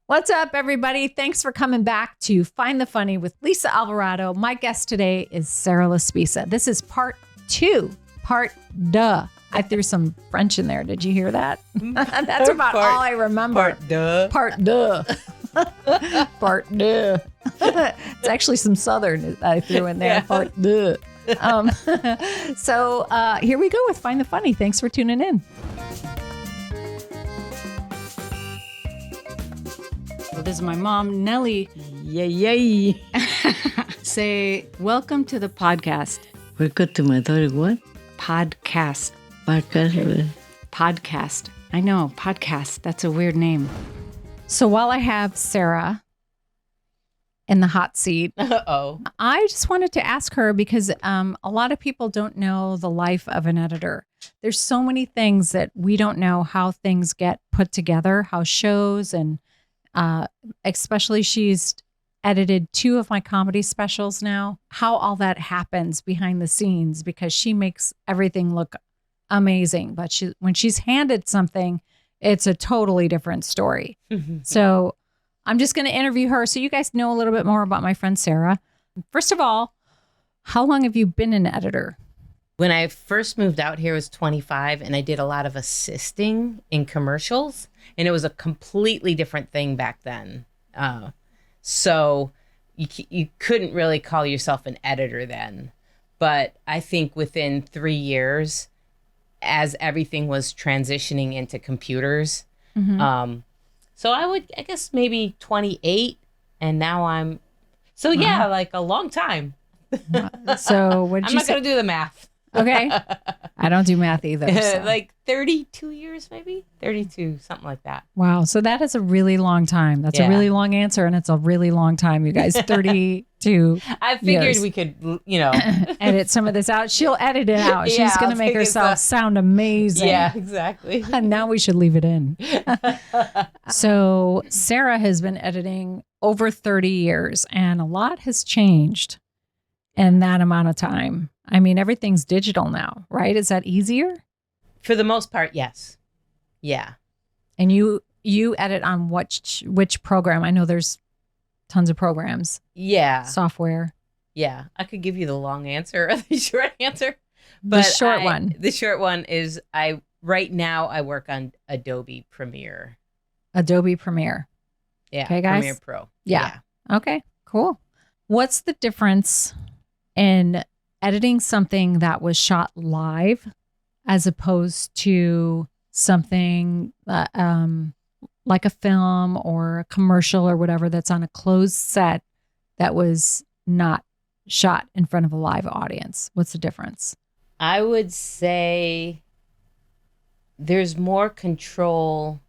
What's up, everybody? Thanks for coming back to Find the Funny with Lisa Alvarado. My guest today is Sarah Laspisa. This is part 2, part duh. I threw some French in there. Did you hear that? That's about all I remember. Part duh. Part duh. Part duh. It's actually some Southern I threw in there. Yeah. Part duh. So here we go with Find the Funny. Thanks for tuning in. So this is my mom, Nellie. Yay. Say, welcome to the podcast. Welcome to my daughter, what? Podcast. Podcast. Podcast. I know, podcast. That's a weird name. So while I have Sarah in the hot seat, I just wanted to ask her because a lot of people don't know the life of an editor. There's so many things that we don't know how things get put together, how shows and especially she's edited 2 of my comedy specials now, how all that happens behind the scenes because she makes everything look amazing. But when she's handed something, it's a totally different story. So I'm just going to interview her so you guys know a little bit more about my friend Sarah. First of all, how long have you been an editor? When I first moved out here, I was 25, and I did a lot of assisting in commercials, and it was a completely different thing back then. So you couldn't really call yourself an editor then. But I think within 3 years, as everything was transitioning into computers, so I guess maybe 28, and now I'm, so yeah, like a long time. So what did I'm you not going to do the math. Okay. I don't do math either. So. Like 32 years, maybe 32, something like that. Wow. So that is a really long time. That's a really long answer. And it's a really long time, you guys. 32 I figured years. We could, edit some of this out. She'll edit it out. She's going to make herself sound amazing. Yeah, exactly. And now we should leave it in. So Sarah has been editing over 30 years and a lot has changed in that amount of time. I mean, everything's digital now, right? Is that easier? For the most part, yes. Yeah. And you edit on which program? I know there's tons of programs. Yeah. Software. Yeah. I could give you the long answer or the short answer. But the short one. The short one is right now I work on Adobe Premiere. Adobe Premiere. Yeah. Okay, guys? Premiere Pro. Yeah. Okay, cool. What's the difference in editing something that was shot live as opposed to something like a film or a commercial or whatever that's on a closed set that was not shot in front of a live audience? What's the difference? I would say there's more control.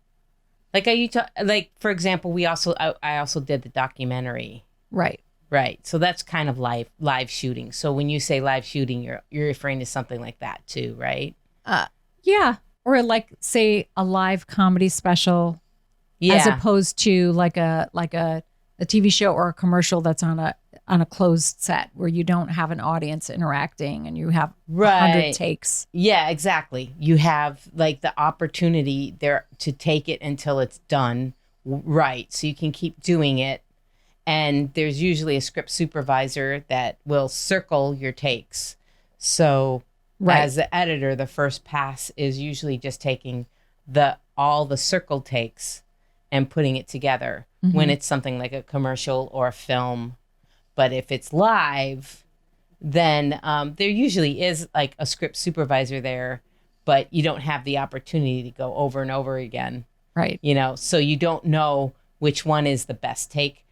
Like for example, I also did the documentary. Right. Right. So that's kind of live shooting. So when you say live shooting, you're referring to something like that too, right? Yeah. Or like say a live comedy special as opposed to like a TV show or a commercial that's on a closed set where you don't have an audience interacting and you have 100 takes. Yeah, exactly. You have like the opportunity there to take it until it's done. Right. So you can keep doing it. And there's usually a script supervisor that will circle your takes. So as the editor, the first pass is usually just taking all the circle takes and putting it together when it's something like a commercial or a film. But if it's live, then there usually is like a script supervisor there, but you don't have the opportunity to go over and over again. Right. So you don't know which one is the best take.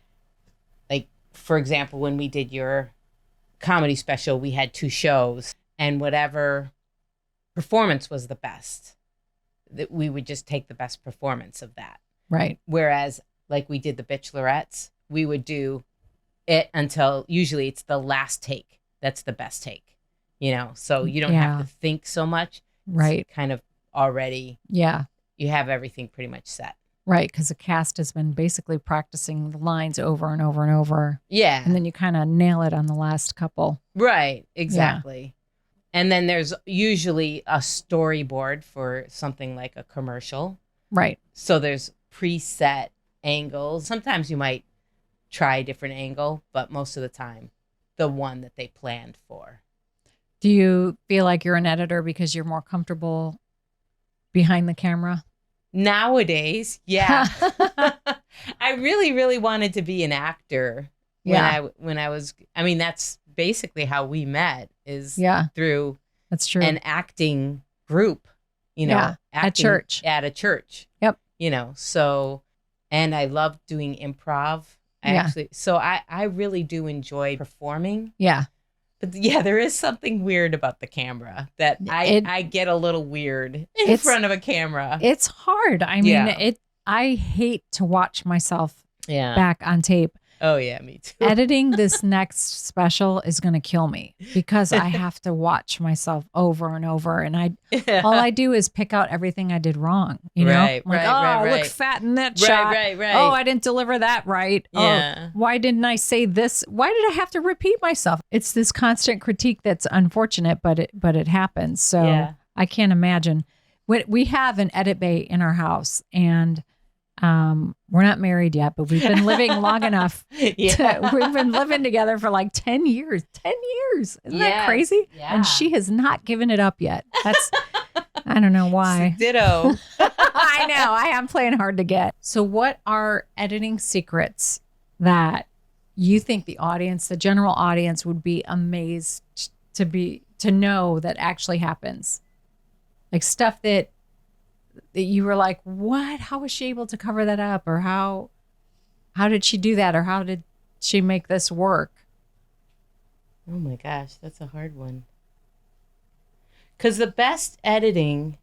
For example, when we did your comedy special, we had 2 shows, and whatever performance was the best, that we would just take the best performance of that. Right. Whereas, like we did the Bachelorettes, we would do it until usually it's the last take. That's the best take, so you don't have to think so much. Right. It's kind of already. Yeah. You have everything pretty much set. Right, because the cast has been basically practicing the lines over and over and over. Yeah. And then you kind of nail it on the last couple. Right, exactly. Yeah. And then there's usually a storyboard for something like a commercial. Right. So there's preset angles. Sometimes you might try a different angle, but most of the time, the one that they planned for. Do you feel like you're an editor because you're more comfortable behind the camera? Nowadays, yeah. I really, really wanted to be an actor when I was, I mean, that's basically how we met is through that's true. an acting group, at church. At a church. Yep. So, and I love doing improv. I really do enjoy performing. Yeah. But yeah, there is something weird about the camera that I get a little weird in front of a camera. It's hard. I mean, I hate to watch myself back on tape. Oh, yeah, me too. Editing this next special is going to kill me because I have to watch myself over and over. And all I do is pick out everything I did wrong. You know? Right, I'm like, I look fat in that shot. Right. Oh, I didn't deliver that right. Yeah. Oh, why didn't I say this? Why did I have to repeat myself? It's this constant critique that's unfortunate, but it happens. So I can't imagine. We have an edit bay in our house, and we're not married yet, but we've been living long enough. We've been living together for like 10 years. 10 years. Isn't that crazy? Yeah. And she has not given it up yet. That's, I don't know why. Ditto. I know. I am playing hard to get. So what are editing secrets that you think the general audience would be amazed to know that actually happens? Like stuff that you were like, what? How was she able to cover that up? Or how did she do that? Or how did she make this work? Oh my gosh, that's a hard one. Because the best editing,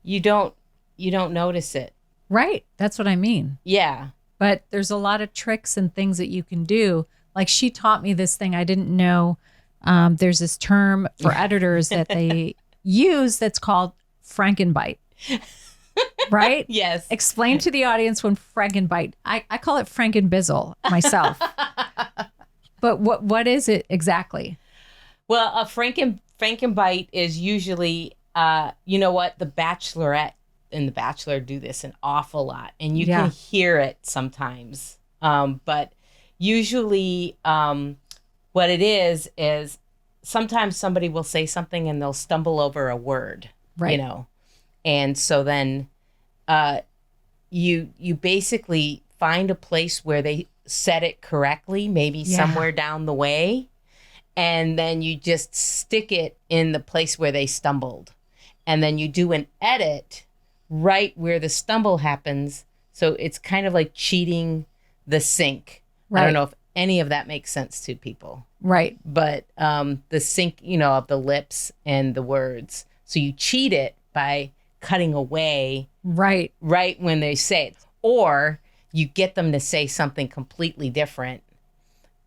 you don't notice it. Right. That's what I mean. Yeah. But there's a lot of tricks and things that you can do. Like she taught me this thing I didn't know. There's this term for editors that they use that's called Frankenbite. Right? Yes. Explain to the audience when Frankenbite. I call it Frankenbizzle myself. But what is it exactly? Well, a Frankenbite is usually, you know what? The Bachelorette and The Bachelor do this an awful lot. And you can hear it sometimes. But usually what it is sometimes somebody will say something and they'll stumble over a word, right. And so then you basically find a place where they said it correctly, maybe somewhere down the way, and then you just stick it in the place where they stumbled. And then you do an edit right where the stumble happens. So it's kind of like cheating the sync. Right. I don't know if any of that makes sense to people. Right. But the sync, of the lips and the words. So you cheat it by cutting away right when they say it, or you get them to say something completely different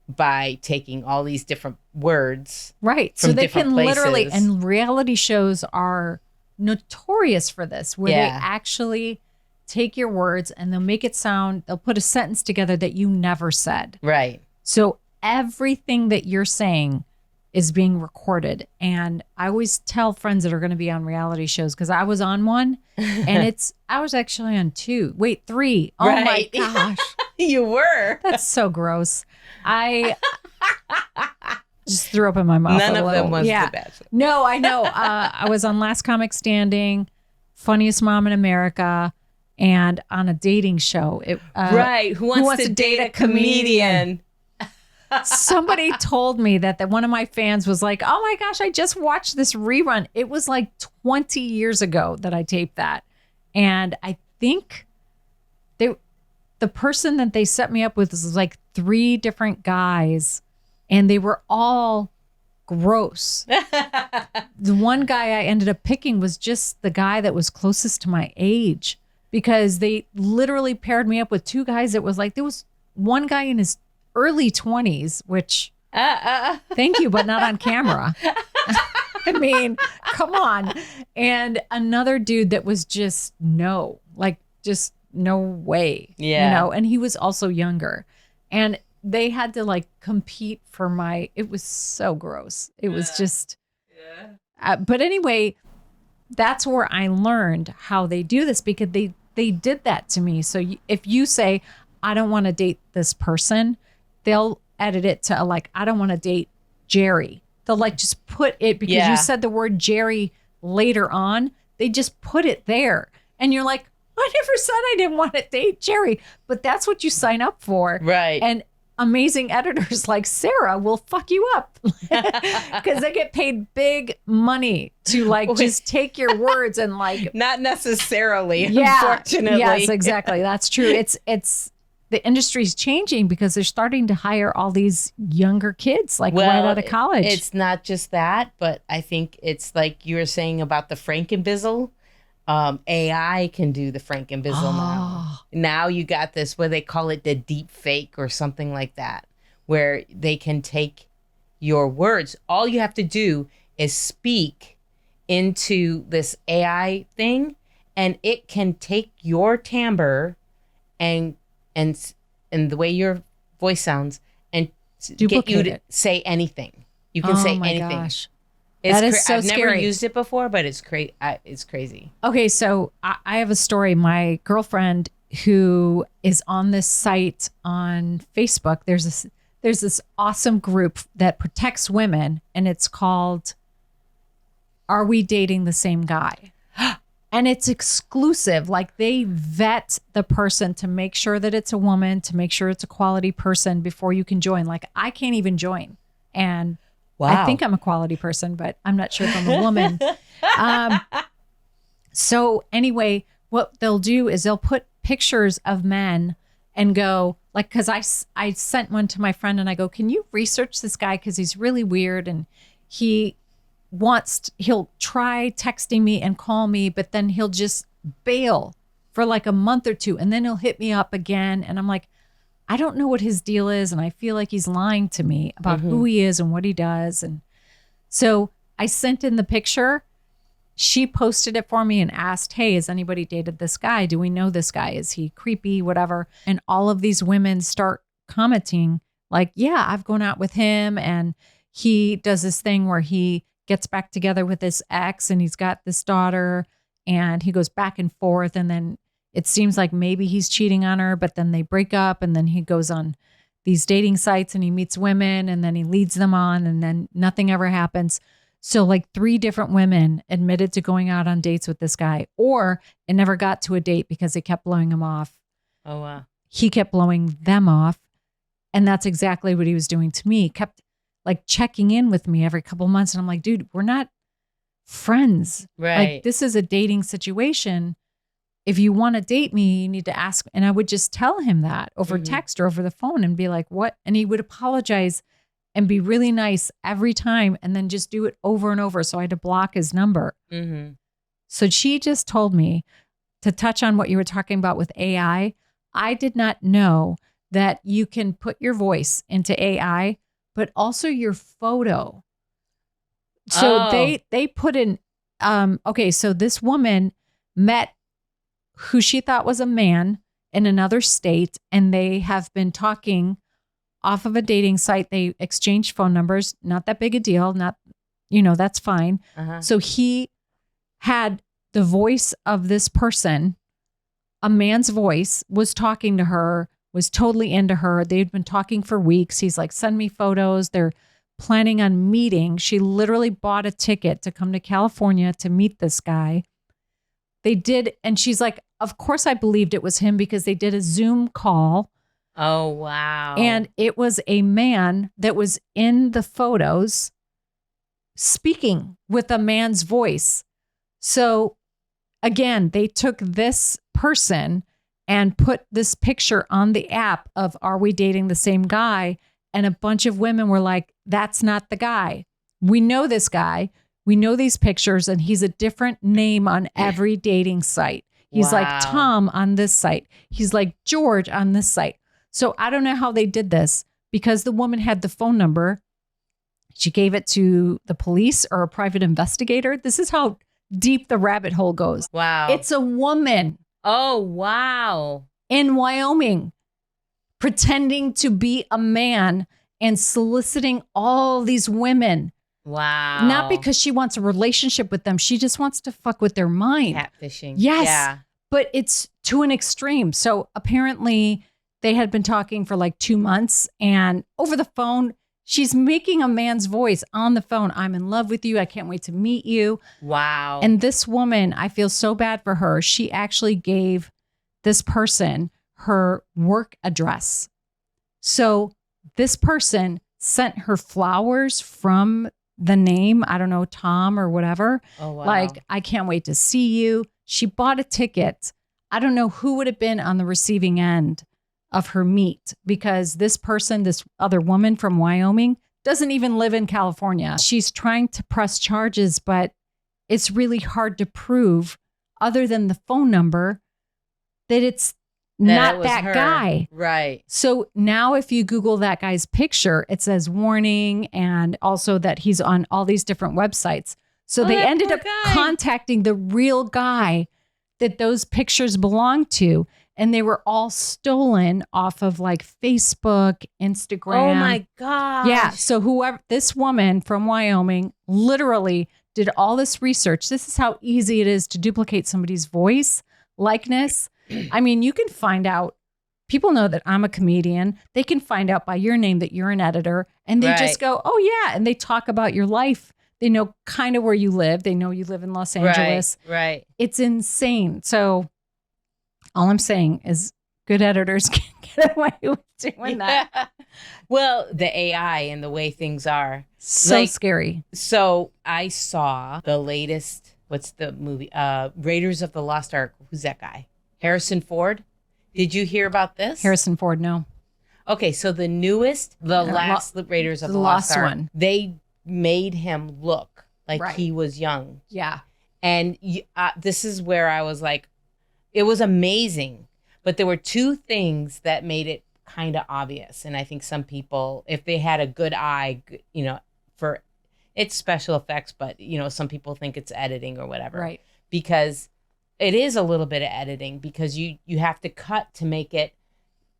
by taking all these different words right from so they different can places. Literally, and reality shows are notorious for this, where they actually take your words and they'll put a sentence together that you never said. Right. So everything that you're saying is being recorded. And I always tell friends that are going to be on reality shows, because I was on one and I was actually on 2. Wait, 3. Oh my gosh. You were. That's so gross. I just threw up in my mouth. None of them was The Bachelor. No, I know. I was on Last Comic Standing, Funniest Mom in America, and on a dating show. Who wants to date a comedian? Somebody told me that one of my fans was like, oh my gosh, I just watched this rerun. It was like 20 years ago that I taped that. And I think the person that they set me up with was like 3 different guys, and they were all gross. The one guy I ended up picking was just the guy that was closest to my age, because they literally paired me up with 2 guys that was like, there was one guy in his early 20s, which thank you, but not on camera. I mean, come on. And another dude that was just no way. Yeah. And he was also younger. And they had to like compete for it was so gross. It was just, but anyway, that's where I learned how they do this, because they did that to me. So if you say, I don't want to date this person, they'll edit it to like, I don't want to date Jerry. They'll like just put it because you said the word Jerry later on. They just put it there. And you're like, I never said I didn't want to date Jerry. But that's what you sign up for. Right. And amazing editors like Sarah will fuck you up because they get paid big money to like just take your words and like. Not necessarily, unfortunately. Yes, exactly. That's true. It's the industry's changing because they're starting to hire all these younger kids like right out of college. It's not just that, but I think it's like you were saying about the Frankenbizzle. AI can do the Frankenbizzle now. Now you got this, where they call it the deep fake or something like that, where they can take your words. All you have to do is speak into this AI thing, and it can take your timbre and the way your voice sounds and get you to say anything. You can say anything. Gosh. That is so I've scary. never used it before, but it's crazy. Okay, so I have a story. My girlfriend who is on this site on Facebook, there's this awesome group that protects women, and it's called Are We Dating the Same Guy? And it's exclusive. Like they vet the person to make sure that it's a woman, to make sure it's a quality person before you can join. Like I can't even join. And wow. I think I'm a quality person, but I'm not sure if I'm a woman. So anyway, what they'll do is they'll put pictures of men and go like, cause I sent one to my friend and I go, can you research this guy? Cause he's really weird. And he'll try texting me and call me, but then he'll just bail for like a month or two. And then he'll hit me up again. And I'm like, I don't know what his deal is. And I feel like he's lying to me about who he is and what he does. And so I sent in the picture. She posted it for me and asked, hey, has anybody dated this guy? Do we know this guy? Is he creepy? Whatever. And all of these women start commenting like, yeah, I've gone out with him. And he does this thing where he gets back together with his ex and he's got this daughter and he goes back and forth. And then it seems like maybe he's cheating on her, but then they break up and then he goes on these dating sites and he meets women and then he leads them on and then nothing ever happens. So like 3 different women admitted to going out on dates with this guy, or it never got to a date because they kept blowing him off. Oh, wow. He kept blowing them off. And that's exactly what he was doing to me. He kept like checking in with me every couple months. And I'm like, dude, we're not friends. Right. Like this is a dating situation. If you want to date me, you need to ask. And I would just tell him that over text or over the phone and be like, what? And he would apologize and be really nice every time and then just do it over and over. So I had to block his number. So she just told me to touch on what you were talking about with AI. I did not know that you can put your voice into AI, but also your photo. So they put in, okay, so this woman met who she thought was a man in another state, and they have been talking off of a dating site. They exchanged phone numbers, not that big a deal, that's fine. So he had the voice of this person, a man's voice, was talking to her, was totally into her. They'd been talking for weeks. He's like, send me photos. They're planning on meeting. She literally bought a ticket to come to California to meet this guy. They did. And she's like, of course I believed it was him because they did a Zoom call. Oh, wow. And it was a man that was in the photos speaking with a man's voice. So again, they took this person and put this picture on the app of Are We Dating the Same Guy? And a bunch of women were like, that's not the guy. We know this guy. We know these pictures, and he's a different name on every dating site. He's like Tom on this site. He's like George on this site. So I don't know how they did this because the woman had the phone number. She gave it to the police or a private investigator. This is how deep the rabbit hole goes. Wow. It's a woman. Oh, wow. In Wyoming, pretending to be a man and soliciting all these women. Wow. Not because she wants a relationship with them. She just wants to fuck with their mind. Catfishing. Yes. Yeah. but it's to an extreme. So apparently they had been talking for like 2 months, and over the phone, she's making a man's voice on the phone. I'm in love with you. I can't wait to meet you. Wow. And this woman, I feel so bad for her. She actually gave this person her work address. So this person sent her flowers from the name, I don't know, Tom or whatever. Oh, wow. Like, I can't wait to see you. She bought a ticket. I don't know who would have been on the receiving end of her meet, because this person, this other woman from Wyoming, doesn't even live in California. She's trying to press charges, but it's really hard to prove, other than the phone number, that it's not that guy. Right. So now if you Google that guy's picture, it says warning, and also that he's on all these different websites. So they ended up contacting the real guy that those pictures belong to. And they were all stolen off of like Facebook, Instagram. Oh my God. Yeah. So whoever, this woman from Wyoming literally did all this research. This is how easy it is to duplicate somebody's voice, likeness. I mean, you can find out, people know that I'm a comedian. They can find out by your name that you're an editor, and they just go, oh yeah. And they talk about your life. They know kind of where you live. They know you live in Los Angeles. Right. It's insane. So all I'm saying is good editors can get away with doing that. Well, the AI and the way things are. So scary. So I saw the latest, what's the movie? Raiders of the Lost Ark. Who's that guy? Harrison Ford. Did you hear about this? Harrison Ford, no. Okay, so the newest, the last Raiders of the Lost Ark, one. They made him look like he was young. Yeah. And this is where I was like, it was amazing. But there were two things that made it kind of obvious. And I think some people, if they had a good eye, you know, for it's special effects, but, you know, some people think it's editing or whatever. Right. Because it is a little bit of editing, because you have to cut to make it,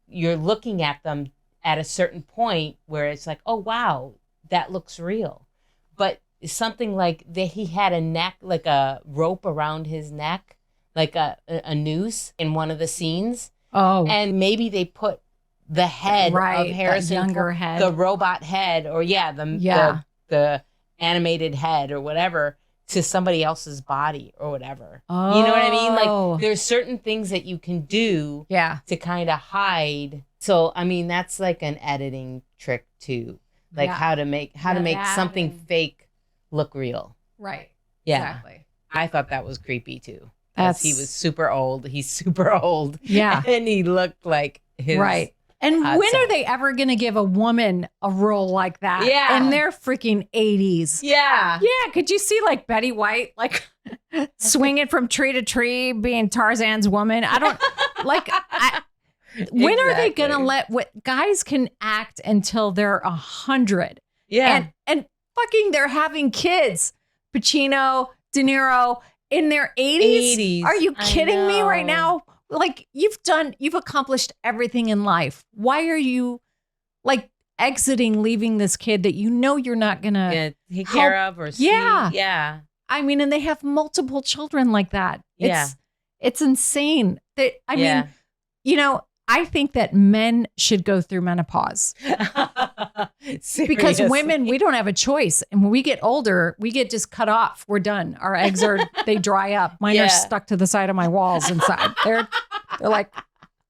you're looking at them at a certain point where it's like, oh, wow, that looks real. But something like that, he had a neck, like a rope around his neck, like a noose in one of the scenes. Oh. And maybe they put the head of Harrison, younger head, the robot head, or the animated head or whatever, to somebody else's body or whatever. Oh. You know what I mean? Like, there's certain things that you can do to kind of hide. So, I mean, that's like an editing trick too. Like how to make something fake look real. Right. Yeah. Exactly. I thought that was creepy too. He was super old. He's super old. Yeah. And he looked like his. Right. And when are they ever going to give a woman a role like that? Yeah. In their freaking 80s. Yeah. Yeah. Could you see like Betty White, like swinging from tree to tree, being Tarzan's woman? I don't like. When are they going to let guys can act until they're 100? Yeah. And fucking they're having kids. Pacino, De Niro in their 80s. Are you kidding me right now? Like, you've accomplished everything in life. Why are you like leaving this kid that you know you're not gonna take care of or see? Yeah. I mean, and they have multiple children like that. It's insane. I mean, you know, I think that men should go through menopause. Because women, we don't have a choice. And when we get older, we get just cut off. We're done. Our eggs they dry up. Mine are stuck to the side of my walls inside. They're like,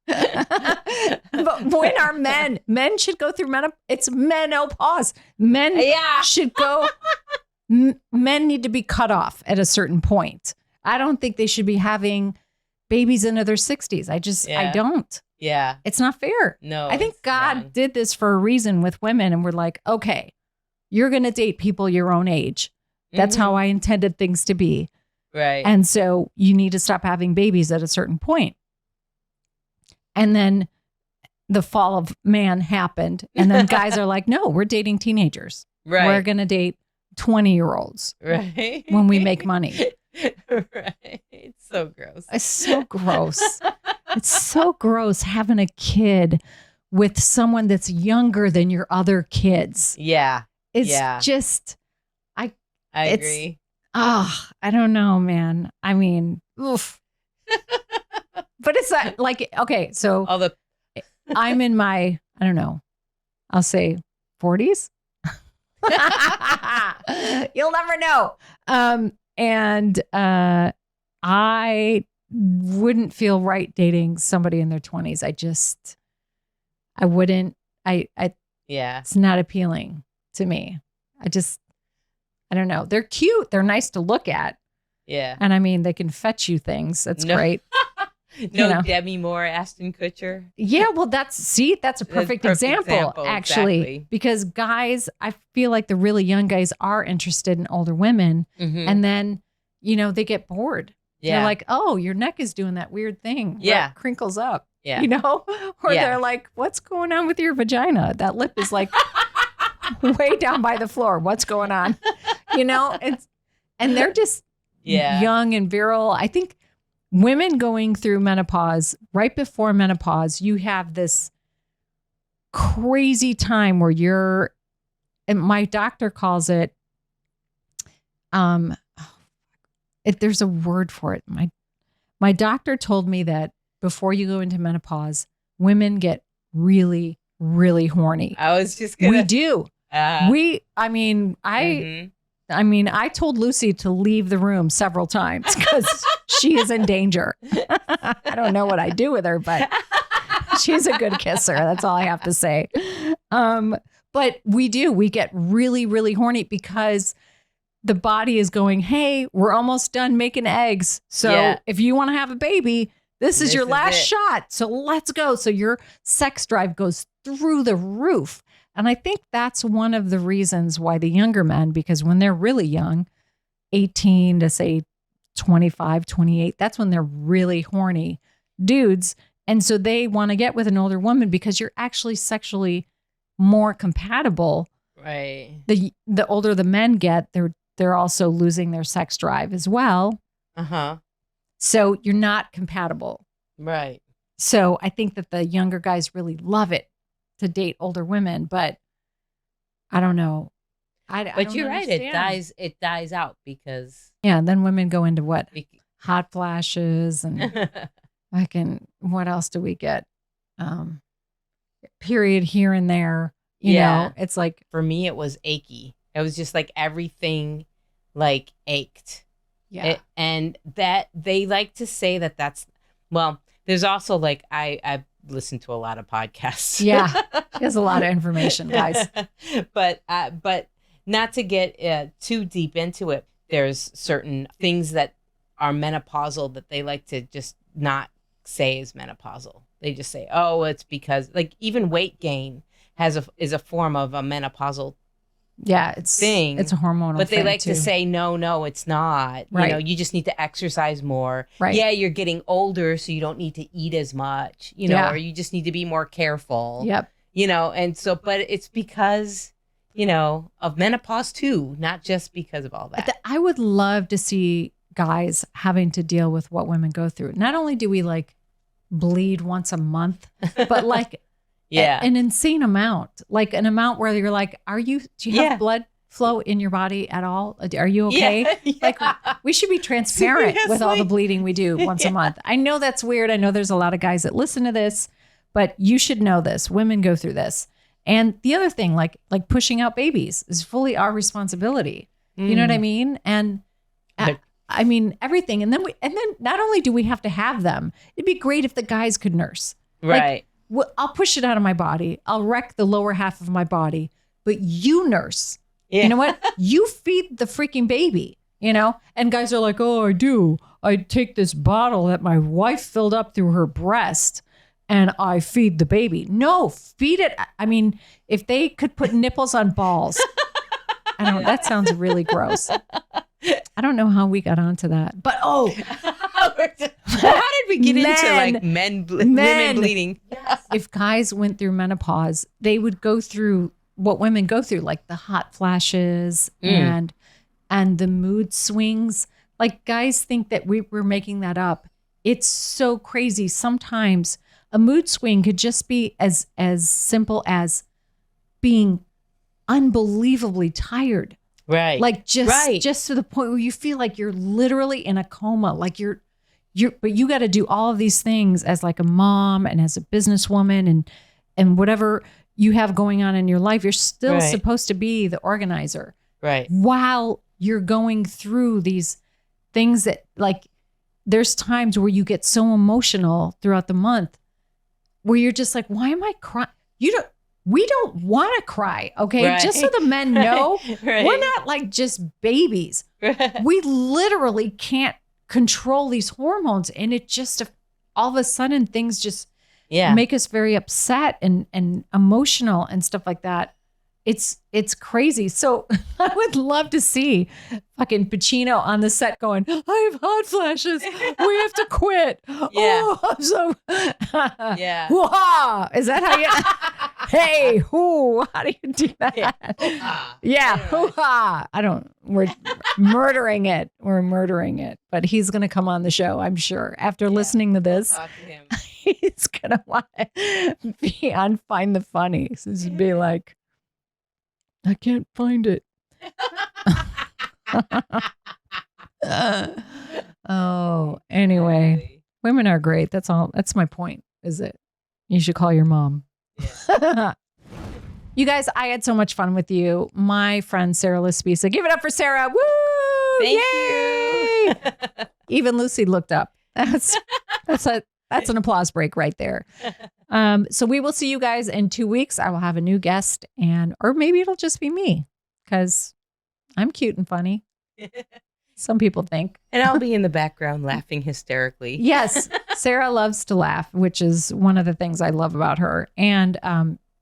but when are men should go through menopause. It's menopause. Men should go, men need to be cut off at a certain point. I don't think they should be having babies into their 60s. I don't. Yeah. It's not fair. No. I think God did this for a reason with women, and we're like, okay, you're going to date people your own age. That's how I intended things to be. Right. And so you need to stop having babies at a certain point. And then the fall of man happened. And then guys are like, no, we're dating teenagers. Right. We're going to date 20-year-olds. Right. When we make money. Right. It's so gross. It's so gross. It's so gross having a kid with someone that's younger than your other kids. Yeah. It's just, I agree. I don't know, man. I mean, oof. But it's not like, okay, so All the I'm in my, I don't know, I'll say 40s. You'll never know. And I wouldn't feel right dating somebody in their 20s. I wouldn't, yeah. it's not appealing to me. I don't know. They're cute. They're nice to look at. Yeah. And I mean, they can fetch you things. That's great. No Demi Moore, Ashton Kutcher. Yeah, well, that's a perfect example, actually. Exactly. Because guys, I feel like the really young guys are interested in older women. Mm-hmm. And then, they get bored. Yeah. They're like, oh, your neck is doing that weird thing. Yeah. It crinkles up. Yeah. Or they're like, what's going on with your vagina? That lip is like way down by the floor. What's going on? And they're just young and virile. I think women going through menopause, right before menopause, you have this crazy time where and my doctor calls it, there's a word for it. My doctor told me that before you go into menopause, women get really, really horny. I was just gonna. We do. I told Lucy to leave the room several times because she is in danger. I don't know what I do with her, but she's a good kisser. That's all I have to say. But we get really, really horny because the body is going, hey, we're almost done making eggs. So if you want to have a baby, this is your last shot. So let's go. So your sex drive goes through the roof. And I think that's one of the reasons why the younger men, because when they're really young, 18 to say 25, 28, that's when they're really horny dudes. And so they want to get with an older woman because you're actually sexually more compatible. Right. The older the men get, they're also losing their sex drive as well. Uh-huh. So you're not compatible. Right. So I think that the younger guys really love it to date older women, but I don't know. But you're right. It dies out because. Yeah. And then women go into what? Hot flashes and what else do we get? Period here and there. You know, it's like. For me, it was achy. It was just like everything like ached. Yeah. And that they like to say that's, well, there's also like, I've listened to a lot of podcasts. Yeah. She has a lot of information, guys. But not to get too deep into it, there's certain things that are menopausal that they like to just not say is menopausal. They just say, oh, it's because like even weight gain is a form of a menopausal thing. It's a hormonal but they thing like too. to say no it's not. Right. You just need to exercise more. Right. Yeah, you're getting older, so you don't need to eat as much, or you just need to be more careful. Yep. And so, but it's because of menopause too, not just because of all that. I would love to see guys having to deal with what women go through. Not only do we like bleed once a month, but like an insane amount, like an amount where you're like, do you have blood flow in your body at all? Are you okay? Yeah. Like we should be transparent with all the bleeding we do once a month. I know that's weird. I know there's a lot of guys that listen to this, but you should know this. Women go through this. And the other thing, like pushing out babies is fully our responsibility. You know what I mean? And I mean, everything. And then not only do we have to have them, it'd be great if the guys could nurse. Right. Like, I'll push it out of my body. I'll wreck the lower half of my body, but you nurse. Yeah. You know what? You feed the freaking baby, And guys are like, oh, I do. I take this bottle that my wife filled up through her breast and I feed the baby. No, feed it. I mean, if they could put nipples on balls. I don't know. That sounds really gross. I don't know how we got onto that, but how did we get into like women bleeding? Yes. If guys went through menopause, they would go through what women go through, like the hot flashes and the mood swings. Like guys think that we're making that up. It's so crazy. Sometimes a mood swing could just be as simple as being unbelievably tired. Right. Like just to the point where you feel like you're literally in a coma. Like but you got to do all of these things as like a mom and as a businesswoman and whatever you have going on in your life. You're still supposed to be the organizer. Right. While you're going through these things that like, there's times where you get so emotional throughout the month where you're just like, why am I crying? We don't want to cry. Okay. Right. Just so the men know, Right. we're not like just babies. We literally can't control these hormones. And it just, all of a sudden things just make us very upset and emotional and stuff like that. It's crazy. So I would love to see fucking Pacino on the set going, I have hot flashes. We have to quit. Oh, I'm so Hoo-ha! Is that how you hey, who? How do you do that? Yeah, hoo-ha. We're murdering it. We're murdering it. But he's gonna come on the show, I'm sure. After listening to this, Talk to him. he's gonna want to be on Find the Funny. So just be like, I can't find it. Anyway, women are great. That's all. That's my point. Is it? You should call your mom. Yeah. You guys, I had so much fun with you. My friend Sarah Laspisa. Give it up for Sarah. Woo! Thank you. Even Lucy looked up. That's an applause break right there. So we will see you guys in 2 weeks. I will have a new guest or maybe it'll just be me because I'm cute and funny. Some people think. And I'll be in the background laughing hysterically. Yes. Sarah loves to laugh, which is one of the things I love about her. And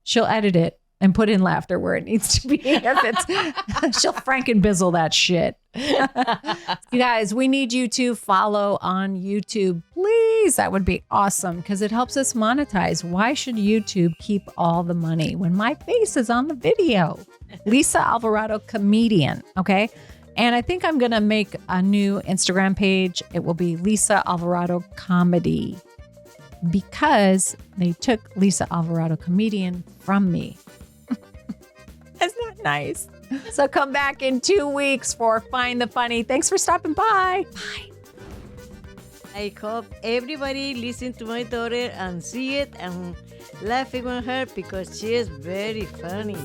she'll edit it and put in laughter where it needs to be. She'll Frankenbizzle that shit. You guys, we need you to follow on YouTube, please. That would be awesome because it helps us monetize. Why should YouTube keep all the money when my face is on the video? Lisa Alvarado, comedian. Okay. And I think I'm going to make a new Instagram page. It will be Lisa Alvarado Comedy because they took Lisa Alvarado Comedian from me. That's not nice. So come back in 2 weeks for Find the Funny. Thanks for stopping by. Bye. I hope everybody listen to my daughter and see it and laughing on her because she is very funny.